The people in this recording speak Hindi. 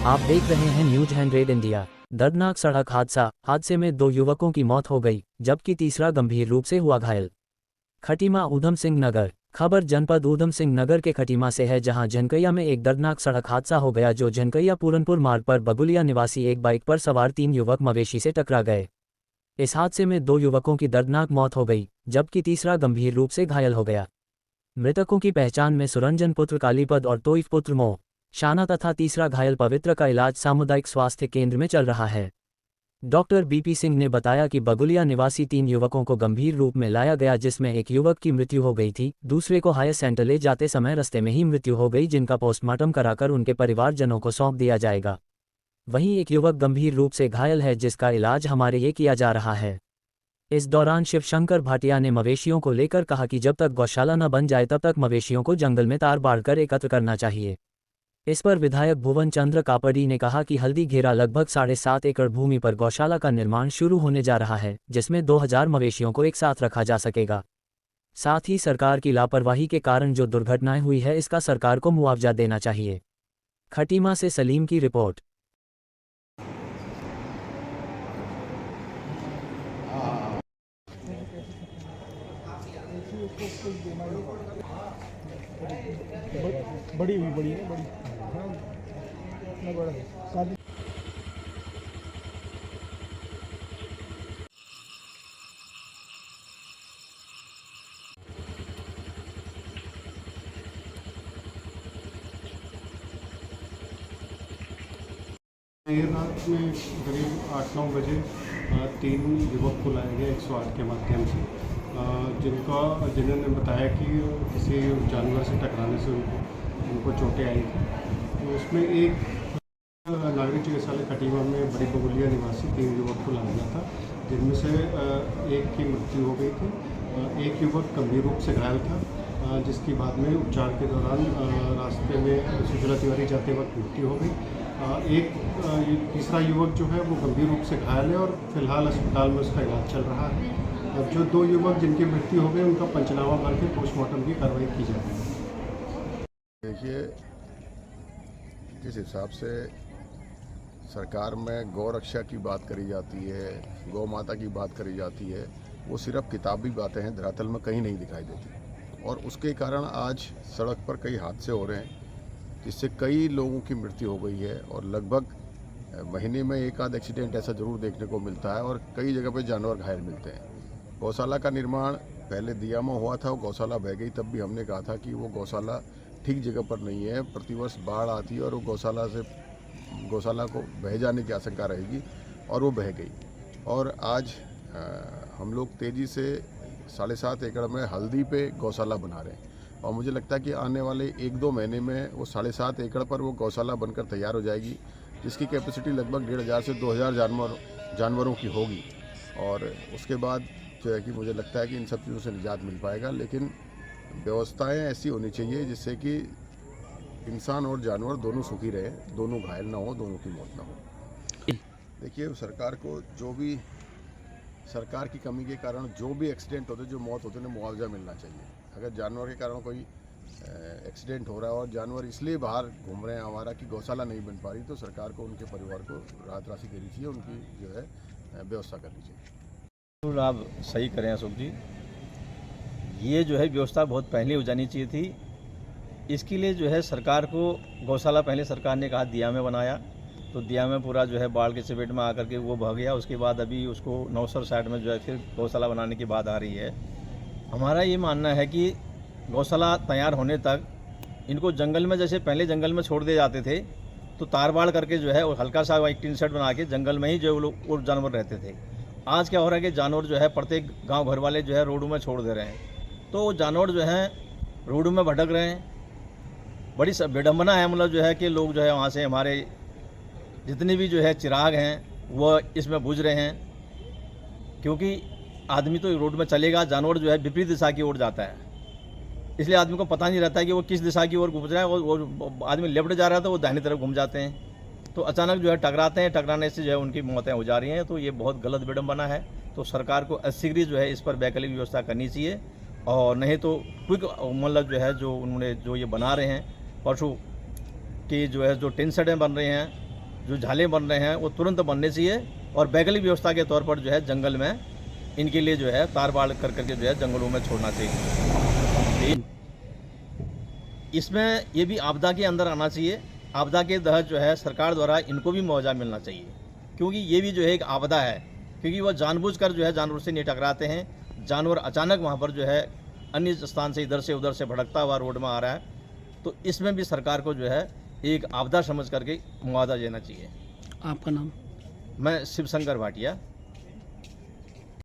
आप देख रहे हैं न्यूज 100 इंडिया। दर्दनाक सड़क हादसे में 2 युवकों की मौत हो गई, जबकि तीसरा गंभीर रूप से हुआ घायल। खटीमा ऊधम सिंह नगर। खबर जनपद ऊधम सिंह नगर के खटीमा से है, जहां झनकैया में एक दर्दनाक सड़क हादसा हो गया, जो झनकैया पूरनपुर मार्ग पर बगुलिया निवासी एक बाइक पर सवार 3 युवक मवेशी से टकरा गए। इस हादसे में 2 युवकों की दर्दनाक मौत हो गई, जबकि तीसरा गंभीर रूप से घायल हो गया। मृतकों की पहचान में सुरंजन पुत्र कालीपद और तोइफ पुत्र मोह शाना तथा तीसरा घायल पवित्र का इलाज सामुदायिक स्वास्थ्य केंद्र में चल रहा है। डॉक्टर बीपी सिंह ने बताया कि बगुलिया निवासी 3 युवकों को गंभीर रूप में लाया गया, जिसमें एक युवक की मृत्यु हो गई थी, दूसरे को हायर सेंटर ले जाते समय रास्ते में ही मृत्यु हो गई, जिनका पोस्टमार्टम कराकर उनके परिवारजनों को सौंप दिया जाएगा। वहीं एक युवक गंभीर रूप से घायल है, जिसका इलाज हमारे ये किया जा रहा है। इस दौरान शिवशंकर भाटिया ने मवेशियों को लेकर कहा कि जब तक गौशाला न बन जाए तब तक मवेशियों को जंगल में तार बांधकर एकत्र करना चाहिए। इस पर विधायक भुवन चंद्र कापड़ी ने कहा कि हल्दी घेरा लगभग 7.5 एकड़ भूमि पर गौशाला का निर्माण शुरू होने जा रहा है, जिसमें 2000 मवेशियों को एक साथ रखा जा सकेगा। साथ ही सरकार की लापरवाही के कारण जो दुर्घटनाएं हुई है, इसका सरकार को मुआवजा देना चाहिए। खटीमा से सलीम की रिपोर्ट। बड़ी है बड़ी बड़ा है। देर रात में करीब 8-9 बजे 3 युवक को लाया गया 108 के माध्यम से, जिन्होंने बताया कि किसी जानवर से टकराने से उनको चोटें आई थी। तो उसमें एक नागरिक चिकित्सालय खटीमा में बड़ी बगुलिया निवासी 3 युवक को लाया गया था, जिनमें से एक की मृत्यु हो गई थी। एक युवक गंभीर रूप से घायल था, जिसकी बाद में उपचार के दौरान रास्ते में सुजला तिवारी जाते वक्त मृत्यु हो गई। एक तीसरा युवक जो है वो गंभीर रूप से घायल है और फिलहाल अस्पताल में उसका इलाज चल रहा है। अब जो 2 युवक जिनकी मृत्यु हो गई, उनका पंचनामा करके पोस्टमार्टम की कार्रवाई की जाएगी। देखिए, जिस हिसाब से सरकार में गौ रक्षा की बात करी जाती है, गौ माता की बात करी जाती है, वो सिर्फ किताबी बातें हैं, धरातल में कहीं नहीं दिखाई देती। और उसके कारण आज सड़क पर कई हादसे हो रहे हैं, जिससे कई लोगों की मृत्यु हो गई है और लगभग महीने में एक आध एक्सीडेंट ऐसा ज़रूर देखने को मिलता है और कई जगह पे जानवर घायल मिलते हैं। गौशाला का निर्माण पहले दिया में हुआ था, गौशाला बह गई, तब भी हमने कहा था कि वो गौशाला ठीक जगह पर नहीं है। प्रतिवर्ष बाढ़ आती है और वो गौशाला को बह जाने की आशंका रहेगी, और वो बह गई। और आज हम लोग तेज़ी से 7.5 एकड़ में हल्दी पे गौशाला बना रहे हैं, और मुझे लगता है कि आने वाले 1-2 महीने में वो 7.5 एकड़ पर वो गौशाला बनकर तैयार हो जाएगी, जिसकी कैपेसिटी लगभग 1500 से 2000 जानवरों की होगी। और उसके बाद जो है कि मुझे लगता है कि इन सब चीज़ों से निजात मिल पाएगा, लेकिन व्यवस्थाएं ऐसी होनी चाहिए जिससे कि इंसान और जानवर दोनों सुखी रहे, दोनों घायल ना हो, दोनों की मौत ना हो। देखिए, सरकार को जो भी सरकार की कमी के कारण जो भी एक्सीडेंट होते, जो मौत होते, उन्हें मुआवजा मिलना चाहिए। अगर जानवर के कारण कोई एक्सीडेंट हो रहा है और जानवर इसलिए बाहर घूम रहे हैं हमारा कि गौशाला नहीं बन पा रही, तो सरकार को उनके परिवार को राहत राशि देनी चाहिए, उनकी जो है व्यवस्था करनी चाहिए। बिल्कुल आप सही करें अशोक जी, ये जो है व्यवस्था बहुत पहले हो जानी चाहिए थी। इसके लिए जो है सरकार को गौशाला पहले सरकार ने कहा दिया में बनाया, तो दिया में पूरा जो है बाढ़ के चपेट में आकर के वो बह गया। उसके बाद अभी उसको नौसर साइड में जो है फिर गौशाला बनाने की बात आ रही है। हमारा ये मानना है कि गौशाला तैयार होने तक इनको जंगल में, जैसे पहले जंगल में छोड़ दिए जाते थे, तो तार बाड़ करके जो है और हल्का सा एक टीन सेट बना के जंगल में ही जो लोग और जानवर रहते थे। आज क्या हो रहा है कि जानवर जो है प्रत्येक गांव घर वाले जो है रोडों में छोड़ दे रहे हैं, तो जानवर जो हैं रोडों में भटक रहे हैं। बड़ी विडम्बना है, मतलब जो है कि लोग जो है वहाँ से हमारे जितने भी जो है चिराग हैं वो इसमें बुझ रहे हैं, क्योंकि आदमी तो रोड में चलेगा, जानवर जो है विपरीत दिशा की ओर जाता है, इसलिए आदमी को पता नहीं रहता है कि वो किस दिशा की ओर घूम रहा है। वो आदमी लेफ्ट जा रहा है तो वो दाहिनी तरफ घूम जाते हैं, तो अचानक जो है टकराते हैं, टकराने से जो है उनकी मौतें हो जा रही हैं। तो ये बहुत गलत विडम्बना है। तो सरकार को शीघ्र जो है इस पर वैकल्पिक व्यवस्था करनी चाहिए, और नहीं तो क्विक मतलब जो है जो उन्होंने जो ये बना रहे हैं पशु की जो है जो टिन शेडें बन रही हैं, जो झाले बन रहे हैं वो तुरंत बनने चाहिए और वैकल्पिक व्यवस्था के तौर पर जो है जंगल में इनके लिए जो है तार बाड़ कर करके जो है जंगलों में छोड़ना चाहिए। इसमें ये भी आपदा के अंदर आना चाहिए। आपदा के तहत जो है सरकार द्वारा इनको भी मुआवजा मिलना चाहिए, क्योंकि ये भी जो है एक आपदा है, क्योंकि वह जानबूझकर जो है जानवर से नहीं टकराते हैं। जानवर अचानक वहाँ पर जो है अन्य स्थान से इधर से उधर से भटकता हुआ रोड में आ रहा है, तो इसमें भी सरकार को जो है एक आपदा समझ करके मुआवजा देना चाहिए। आपका नाम? मैं शिवशंकर भाटिया।